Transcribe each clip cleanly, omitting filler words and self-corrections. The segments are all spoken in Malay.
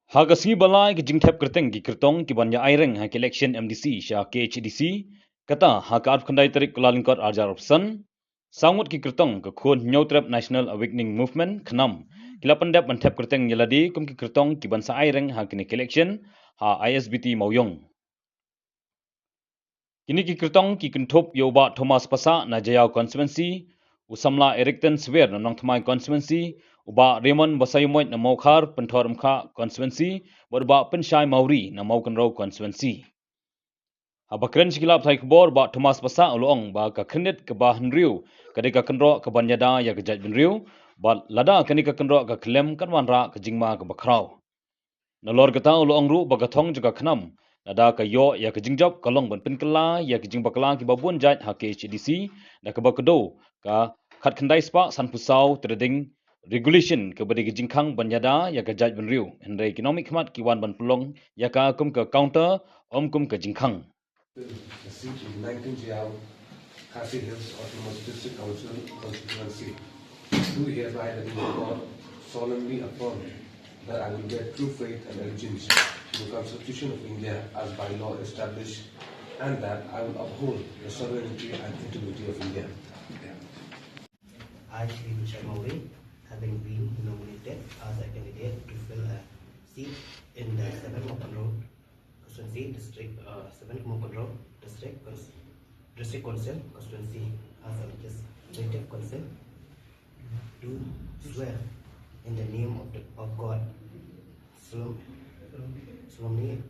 Hagasi balai ke jingthep kerteng ki kertong ki banya aireng ha election MDC sha KHDC kata ha ka khandai tarik kulalingkot arjar opsan sangut ki kertong ke khun nyautrap National Awakening Movement khnam kila pandap banthep kerteng yeladi kum ki kertong ki bansa aireng ha kini election ha ISBT mauyong kini ki kertong ki kenthop yoba Thomas Pasa na Jayau constituency usamla Erikton Swer na Nongthmai constituency uba Raymond Basayumoit na Mokhar Penthormkha constituency berba Penshai Mauri na Maukenrau constituency. Abakren sikilap thai kebor ba Thomas Pasa ulong ba ka krenit ke ba Henriu kade ka kenro ke banyada ya ke jaj Henriu ba lada kani ka kenro ka klem kan wanra ke jingma ke bakrau. Nalor kata ulong ru ba gathong juga khnam nada ka yo ya ke jingjap kalong ban penkela ya ke jingbakla ki babun jaj ha ke HDC da ke ba kedo ka khat khandai spa san pusau trading regulation ke badi jingkhang banyada ya ka jaj benriu hendai economic khmat ki wan ban pulong ya ka kum ka counter kum ka jingkhang The seat in 19 Jiao, Khasi Hills Autonomous District Council constituency. Do hereby that God solemnly affirm that I will bear true faith and allegiance to the Constitution of India as by law established, and that I will uphold the sovereignty and integrity of India. I, Shri Vishal Mauri, having been nominated as a candidate to fill a seat in the 7th Mokan Road Constituency District, 7th Mokan Road District Council Constituency as a legislative council, do swear in the name of God, solemnly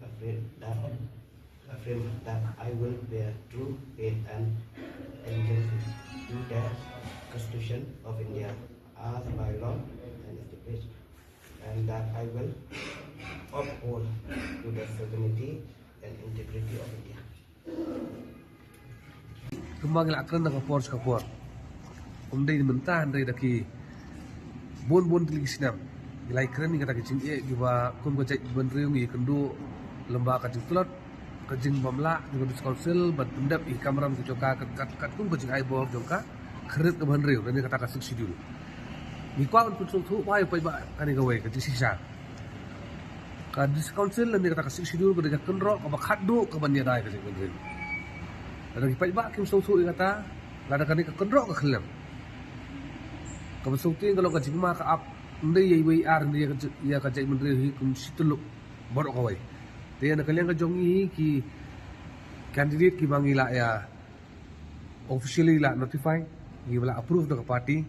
affirm that I will bear true faith and allegiance to the Constitution of India as by law and established, and that I will uphold to the sovereignty and integrity of India. Kembang lakran nak kapor, umdai mentahan dari daki bon tilik sinam, ilai keren ni kata kecing giba kum kecik benriung i kendu lembah kecing tulot kecing bamla juga di council bandap i kamram kucoka kat kum kecing aibor jongka keret ke benriung dan ni kata kasih sidul. Mikwa pun tu pai ba kani gawe kecing sisa. Kadis council dan ni kata kasih sidul kedekat kenro ke bakadu ke banyadai kecing benriung. Lagi pai kim so kata lada kani ke kendrok ke kelem ka basautin kalau ka jingma ka ap ndai yai wai ar ndai ya ka jai mendri hi kum situluk borok ka wai te na kalian ka jongi ki candidate ki bangila ya officially la notify gi bala approve da party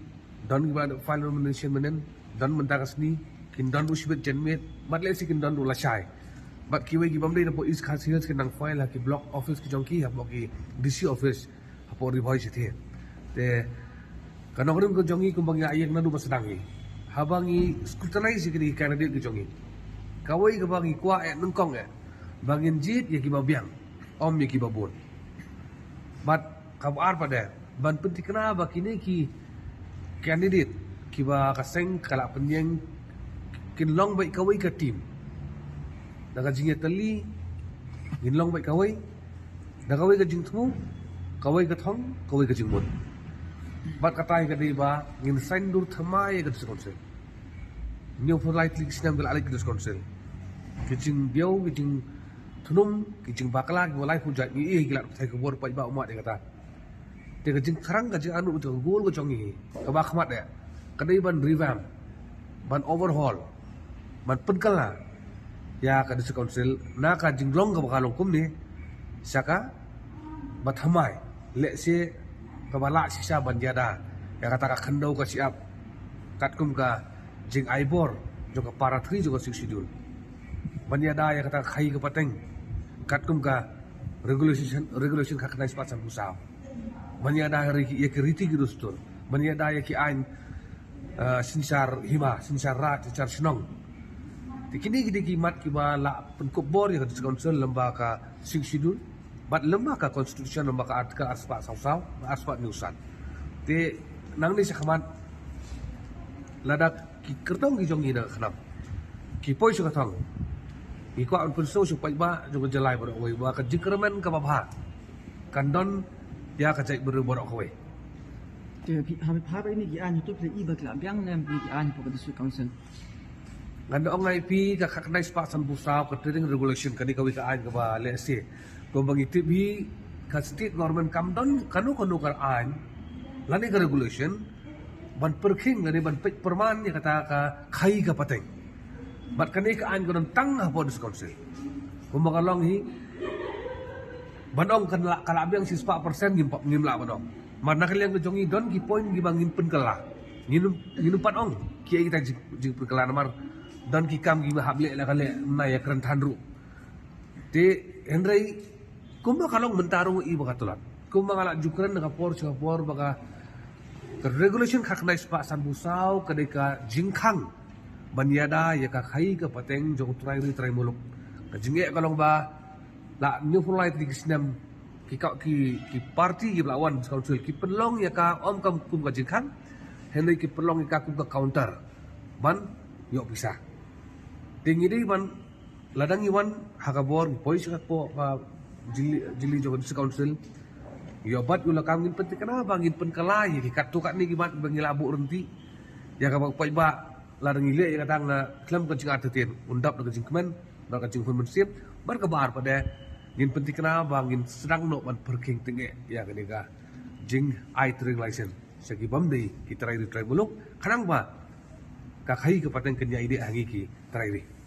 don gi bala file nomination menen don mentakasni kin don usibet jenmet matle si kin don ula shai but ki wai gi bamdai na po is khasiat ki nang file ki block office ki jongki ha ki DC office ha po ri bhoi chithe te kanongrim ko jongi kumbang ya ayek nadu basedangi habangi scrutinize ki candidate ki jongi kawai ka bangi kwa nungkong bangin jit ya ki babiang om ya ki babon but kabar pada ban penting kenapa kini ki candidate ki ba kaseng kala penyeng kin long bai kawai ka team daga jinge tali gin long bai kawai daga kawai ka jingthu kawai ka thong kawai ka jingmon bat katai ka diba ngin sendur thamai ka diskonsel new for light leaks nam gal alik diskonsel kijing biau kijing thunum kijing bakla ki walai pu jat ni gila thai ka bor pai ba umat de kata te ka jing tharang ka jing anu to gol ko chongi ka ba khmat de kadai ban revamp ban overhaul ban penkala ya ka diskonsel na ka jing long ka bakalong kum ni saka bathamai le se kabala sisa banjada ya kata ka khandau ka siap katkum ka jing aibor juga para tri juga siksidul banjada ya kata khai ka pateng katkum ka regulation ka khnai spat sam pusau banjada ya ki riti ki dostur banjada ya ki ain sinsar hima sinsar rat sinsar snong tikini gidi ki mat ki bala penkop bor ya ka council lembah ka siksidul bat lemah ka constitution lemah ka artikel aspa sausau aspa niusan te nang ni sakhamat ladak ki kertong ki jongi na khnam ki poi su kathong ki ko an punso su pai ba jo jelai bor oi ba ka jikramen ka babha kandon ya ka jai bor bor oi te pi ha pa ba ni ki an tu pre i ba kla byang nam ki an po ka district council nganda ong IP ka kaknai spasan busau ka trading regulation kani kawi ka ain ka ba lese ko bang itibi ka state government kam don kanu ka ain lani ka regulation ban perking lani ban perman ya kata ka khai ka pateng bat kani ka ain ko don tang ha bodis council ko makalong hi banong kan kalabiang si 4% ngimla banong mana kalian ke jongi don ki point gi bangin pen kala nginum panong ki kita jing pen kala namar dan ki kam gi hable la kale na ya kran thanru te henrei kumba kalong mentarung i bakatulan kumba kala jukran ka por baka ke regulation khaknai spa san busau kadeka jingkhang banyada ya ka khai ka pateng jong trai muluk ka jinge kalong ba la new for light di kisnam ki parti ki lawan council ki pelong ya ka om kam kum ka jingkhang henrei ki pelong ya ka kum ka counter ban yo bisa tinggi deh ban ladang iwan hakabor pois po jili jogan council yo bat ula kangin penting kana bangin pen kalai ki katu kat ni gimat bangi labu renti ya ka pai ba ladang ile ya kadang na klam ka jing atetin undap ka jing kemen ba ka jing hun mensip bar ka bar pada ngin penting kana bangin sedang no ban perking tenge ya ka ka jing ai trade license segi bam dei ki trai buluk kadang ba ka khai ka pateng kenya ide hangi ki trai